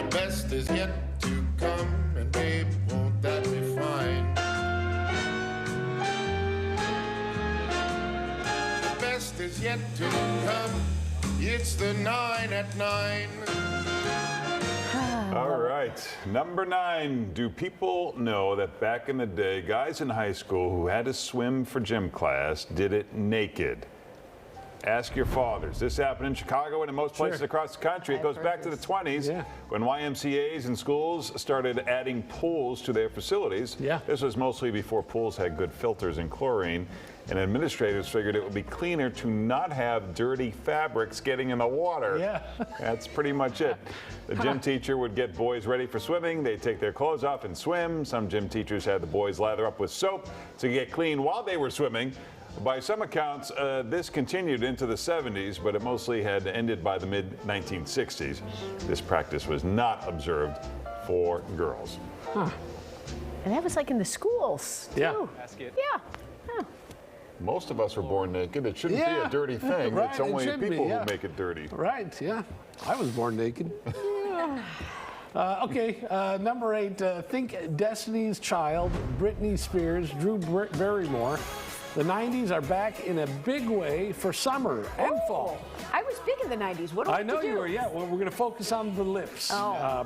The best is yet to come, and babe, won't that be fine? The best is yet to come. It's the 9 at 9. All right, number 9. Do people know that back in the day, guys in high school who had to swim for gym class did it naked? Ask your fathers. This happened in Chicago and in most places across the country. It goes back to the 20s when YMCAs and schools started adding pools to their facilities. This was mostly before pools had good filters and chlorine, and administrators figured it would be cleaner to not have dirty fabrics getting in the water. That's pretty much it. The gym teacher would get boys ready for swimming. They'd take their clothes off and swim. Some gym teachers had the boys lather up with soap to get clean while they were swimming. By some accounts, this continued into the 70s, but it mostly had ended by the mid-1960s. This practice was not observed for girls. And that was like in the schools, too. Most of us were born naked. It shouldn't be a dirty thing. It's only people who make it dirty. Right, I was born naked. Okay, number 8, think Destiny's Child, Britney Spears, Drew Barrymore. The 90s are back in a big way for summer and fall. I was big in the 90s. What do we I know you were, Well, we're going to focus on the lips.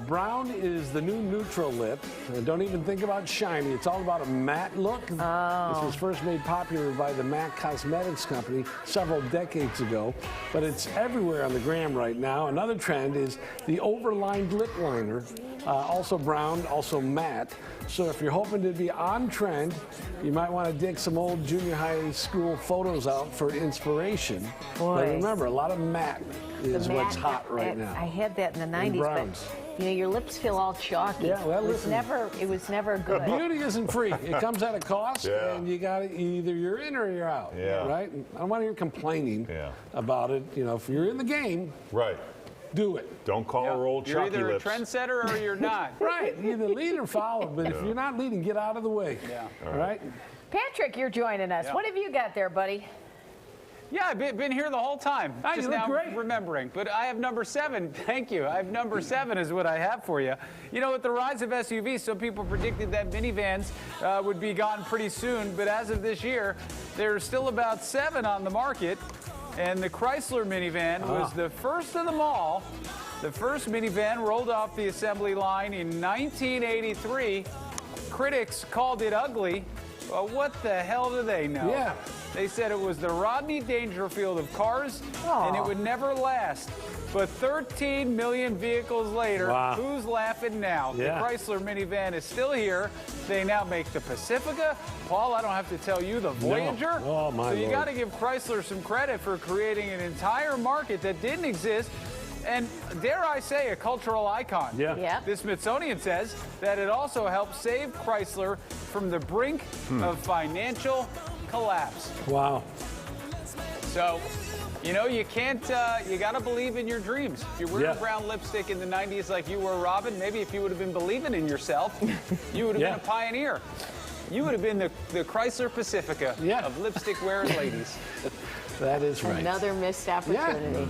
Brown is the new neutral lip. Don't even think about shiny. It's all about a matte look. This was first made popular by the MAC Cosmetics Company several decades ago, but it's everywhere on the gram right now. Another trend is the overlined lip liner, also brown, also matte. So if you're hoping to be on trend, you might want to dig some old junior high school photos out for inspiration. But remember, a lot of matte is what's hot right now. I had that in the 90s, but you know, your lips feel all chalky. Well, it was never good. Beauty isn't free. It comes at a cost, and you got to either you're in or you're out. Right? I don't want to hear complaining about it. You know, if you're in the game, do it. Don't call her old chalky You're either lips. a trendsetter or you're not. Either lead or follow. But if you're not leading, get out of the way. All right. Patrick, you're joining us. What have you got there, buddy? Yeah, I've been here the whole time. Just now remembering. But I have number 7. Thank you. I have number 7 is what I have for you. You know, with the rise of SUVs, some people predicted that minivans would be gone pretty soon. But as of this year, there's still about 7 on the market. And the Chrysler minivan was the first of them all. The first minivan rolled off the assembly line in 1983. Critics called it ugly. Well, what the hell do they know? They said it was the Rodney Dangerfield of cars, and it would never last. But 13 million vehicles later, who's laughing now? The Chrysler minivan is still here. They now make the Pacifica. Paul, I don't have to tell you, the Voyager. Oh, my So you Lord. got to give Chrysler some credit for creating an entire market that didn't exist. And dare I say, a cultural icon. The Smithsonian says that it also helped save Chrysler from the brink of financial collapse. Wow. So, you know, you can't, you got to believe in your dreams. If you were brown lipstick in the 90s like you were, Robin, maybe if you would have been believing in yourself, you would have been a pioneer. You would have been the Chrysler Pacifica of lipstick-wearing ladies. That is right. Another missed opportunity.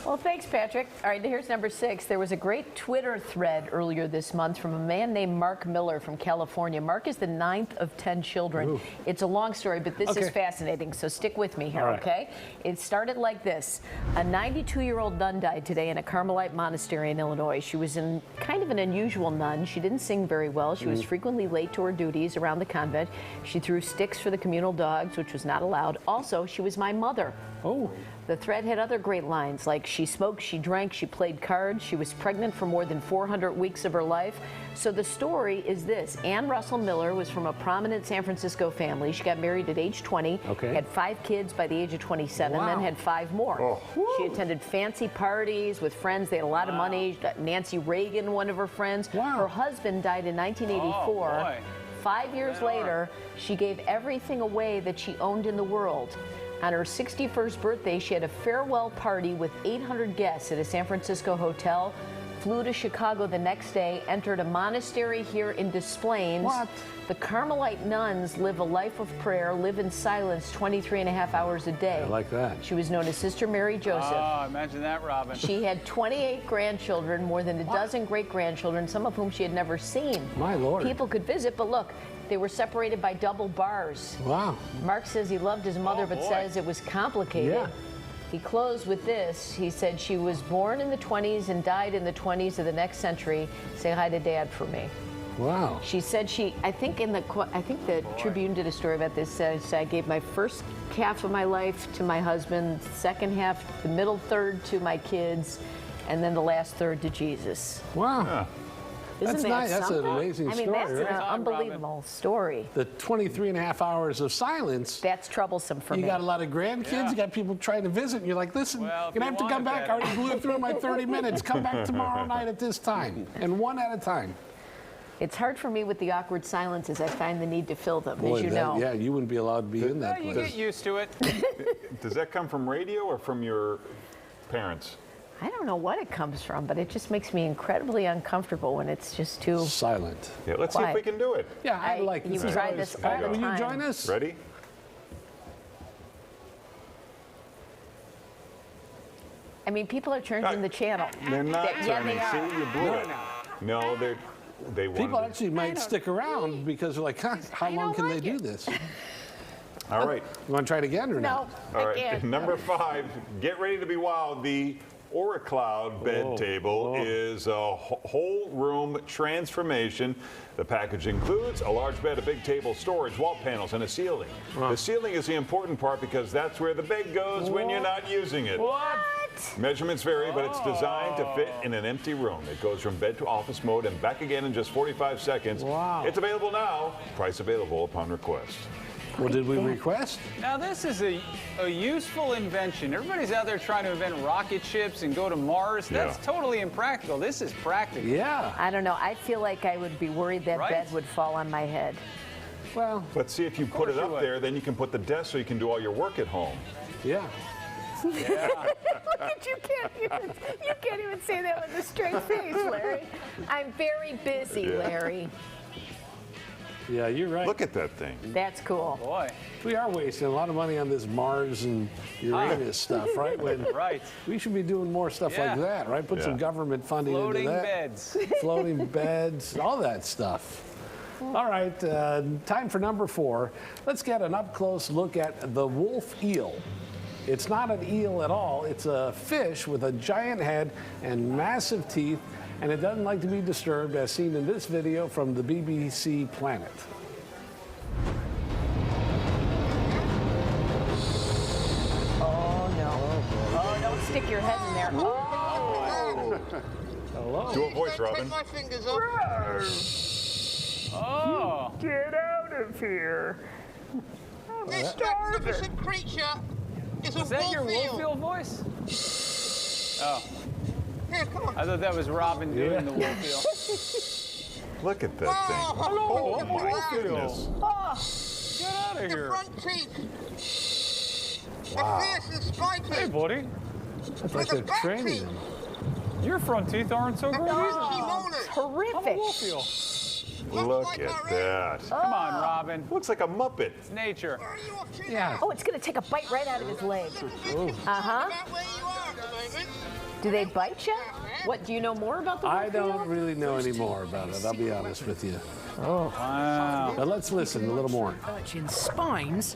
Well, thanks, Patrick. All right, here's number 6. There was a great Twitter thread earlier this month from a man named Mark Miller from California. Mark is the 9th of 10 children. It's a long story, but this is fascinating, so stick with me here, okay? It started like this. A 92-year-old nun died today in a Carmelite monastery in Illinois. She was kind of an unusual nun. She didn't sing very well. She was frequently late to her duties around the convent. She threw sticks for the communal dogs, which was not allowed. Also, she was my mother. The thread had other great lines like she smoked, she drank, she played cards, she was pregnant for more than 400 weeks of her life. So the story is this. Ann Russell Miller was from a prominent San Francisco family. She got married at age 20, had 5 kids by the age of 27, then had 5 more. She attended fancy parties with friends. They had a lot of money. Nancy Reagan, one of her friends. Her husband died in 1984. 5 years later, she gave everything away that she owned in the world. On her 61st birthday, she had a farewell party with 800 guests at a San Francisco hotel. flew to Chicago the next day, entered a monastery here in Des Plaines. What? The Carmelite nuns live a life of prayer, live in silence 23 and a half hours a day. I like that. She was known as Sister Mary Joseph. Oh, imagine that, Robin. She had 28 grandchildren, more than a dozen great-grandchildren, some of whom she had never seen. My Lord. People could visit, but look, they were separated by double bars. Wow. Mark says he loved his mother, but boy. says it was complicated. Yeah. He closed with this. He said she was born in the 20s and died in the 20s of the next century. Say hi to Dad for me. Wow. She said I think the Tribune did a story about this. Says I gave my first half of my life to my husband, second half, the middle third to my kids, and then the last third to Jesus. Wow. Yeah. Isn't That's that nice. That's an something? amazing I mean, story, that's right? an Time, Robin. unbelievable story. The 23 and a half hours of silence. That's troublesome for You me. got a lot of grandkids, Yeah. you got people trying to visit, and you're like, listen, Well, if you're going you to have to come wanted back. that. I already blew through my 30 minutes. Come back tomorrow night at this time, and one at a time. It's hard for me with the awkward silences. I find the need to fill them, as you that- know. Yeah, you wouldn't be allowed to be in that Well, you place. get used to it. Does that come from radio or from your parents? I don't know what it comes from, but it just makes me incredibly uncomfortable when it's just too. Silent. Yeah, let's see if Quiet. we can do it. Yeah, I I- like you this. try this all Pat, the will you time. join us? Ready? I mean, people are changing the channel. They're not Yeah, they turning. are. See, you blew it. No, they People wanted. actually might stick around because they're like, huh, how long can they do this? All right. You want to try it again or No, not? All I right. can't. Number 5. Get ready to be wowed. The Oracloud bed table is a whole room transformation. The package includes a large bed, a big table, storage, wall panels, and a ceiling. The ceiling is the important part because that's where the bed goes when you're not using it. What? Measurements vary, but it's designed to fit in an empty room. It goes from bed to office mode and back again in just 45 seconds. Wow. It's available now. Price available upon request. Well, did we request? Now, this is a useful invention. Everybody's out there trying to invent rocket ships and go to Mars. That's Yeah. totally impractical. This is practical. Yeah. I don't know. I feel like I would be worried that Right? bed would fall on my head. Well, But see, if you put it you up would. there, then you can put the desk so you can do all your work at home. yeah. Look at you can't even say that with a straight face, Larry. I'm very busy, Yeah. Larry. Yeah, you're right. Look at that thing. That's cool. Boy, We are wasting a lot of money on this Mars and Uranus stuff, right? When right. we should be doing more stuff Yeah. like that, right? Put some Yeah. government funding Floating into that. beds. Floating beds, all that stuff. All right, time for number 4. Let's get an up-close look at the wolf eel. It's not an eel at all. It's a fish with a giant head and massive teeth, and it doesn't like to be disturbed, as seen in this video from the BBC Planet. Oh, no. Oh, don't stick your head in there. Oh, Hello. Do a voice, Robin. Take my fingers off. Oh, get out of here. This magnificent creature is a is that your wolf eel. wolf eel voice? Oh, Here, come on. I thought that was Robin doing Yeah. the wolf eel. Look at that thing. Hello. Oh my goodness. Get out of The here. front teeth. They're fierce and spiky. Hey, buddy. It's like With they're the back training teeth. them. Your front teeth aren't so great either. Molars. I'm a Horrific. wolf eel. Look like at our that. Come on, Robin. Looks like a Muppet. It's nature. Where are you off to Yeah. now? Oh, it's going to take a bite right out of his leg. Uh-huh. About where you are at the moment. Do they bite you? What, do you know more about the wolf I don't eel? really know any more about it, I'll be honest with you. Wow. But let's listen a little more. In spines?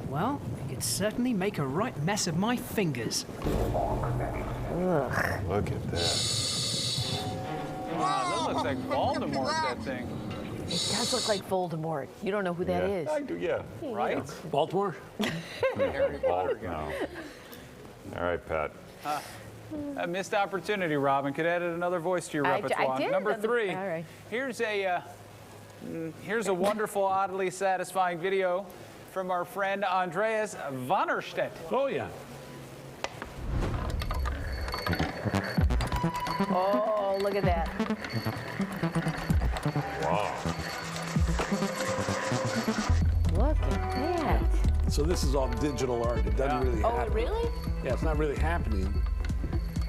Well, it could certainly make a right mess of my fingers. Look at that. Wow, that looks like Voldemort, that thing. It does look like Voldemort. You don't know who that is. I do, yeah. Right? Baltimore? Harry Potter guy. No. All right, Pat. A missed opportunity, Robin. Could add another voice to your I repertoire. did. Number 3. All right. Here's a wonderful, oddly satisfying video from our friend Andreas Vannerstedt. Oh, yeah. Oh, look at that. Wow. Look at that. So this is all digital art. It doesn't really Oh, happen. really? Yeah, it's not really happening.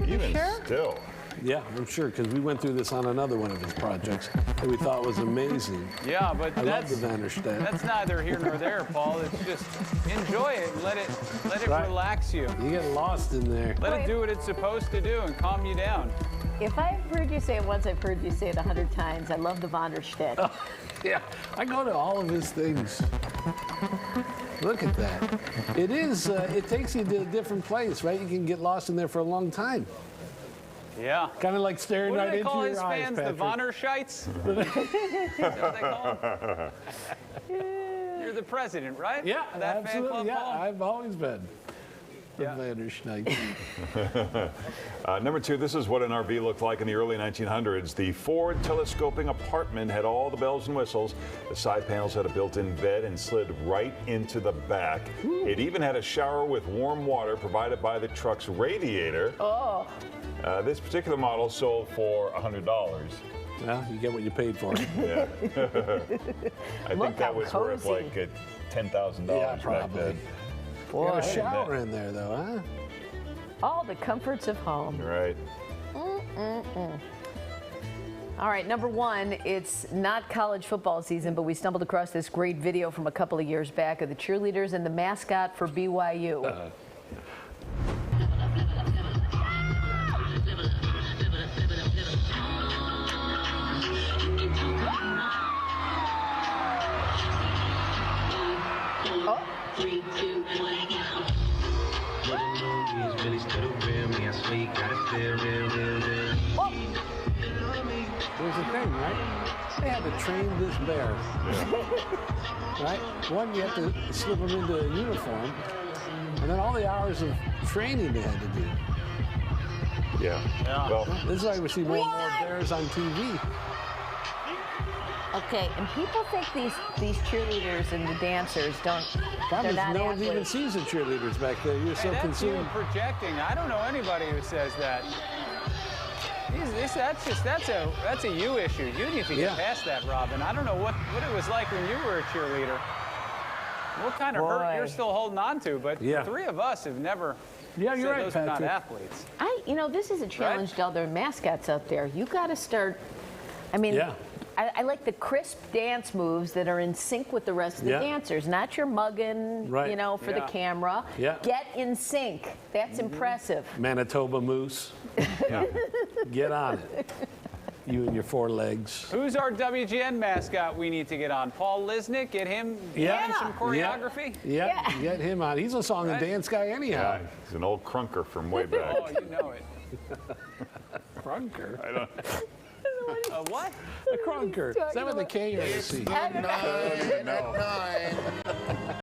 Even sure? still. Yeah, I'm sure, because we went through this on another one of his projects that we thought was amazing. Yeah, but I love that's the Vanderstedt. that's neither here nor there, Paul. It's just enjoy it and let it Right. relax you. You get lost in there. Let it do what it's supposed to do and calm you down. If I've heard you say it once, I've heard you say it 100 times. I love the Vanderstedt. Yeah, I go to all of his things. Look at that. It is, it takes you to a different place, right? You can get lost in there for a long time. Yeah. Kind of like staring What do right they into call your his eyes, fans? Patrick. The Vonnerschites? Is that what they call them? You're the president, right? Yeah, Of that fan absolutely. club, Yeah, Paul? I've always been. The Yeah. Vanderstedt. Number 2, this is what an RV looked like in the early 1900s. The Ford telescoping apartment had all the bells and whistles. The side panels had a built-in bed and slid right into the back. It even had a shower with warm water provided by the truck's radiator. Oh, This particular model sold for $100. Well, you get what you paid for. Yeah. I Look think that how was worth cozy. like $10,000 Yeah, back probably. then. boy. Got a shower in there, though, huh? All the comforts of home. Right. All right, number 1, it's not college football season, but we stumbled across this great video from a couple of years back of the cheerleaders and the mascot for BYU. There's the thing, right? They had to train this bear. Right? One, you have to slip him into a uniform, and then all the hours of training they had to do. Yeah. Yeah. Well, This is why we see more and more bears on TV. Okay, and people think these cheerleaders and the dancers don't. Problem They're is, not no one even athletes. sees the cheerleaders back there. You're so Hey, that's you consumed. projecting. I don't know anybody who says that. That's a you issue. You need to get Yeah. past that, Robin. I don't know what it was like when you were a cheerleader. What kind of hurt Boy. you're still holding on to, but Yeah. the 3 of us have never Yeah, you're said right, those are not Patrick. athletes. This is a challenge to other mascots out there. You got to start. I mean, Yeah. I like the crisp dance moves that are in sync with the rest of the Yeah. dancers, not your mugging, Right. for the Yeah. camera. Yeah. Get in sync. That's impressive. Manitoba moose. Get on it. You and your 4 legs. Who's our WGN mascot we need to get on? Paul Lisnick, get him learning some choreography? Yeah. Get him on. He's a song and Right. dance guy anyhow. yeah, he's an old crunker from way back. Oh, you know it. Crunker. I don't. A what? A crunker. Is that with a K or a C? Nine at 9.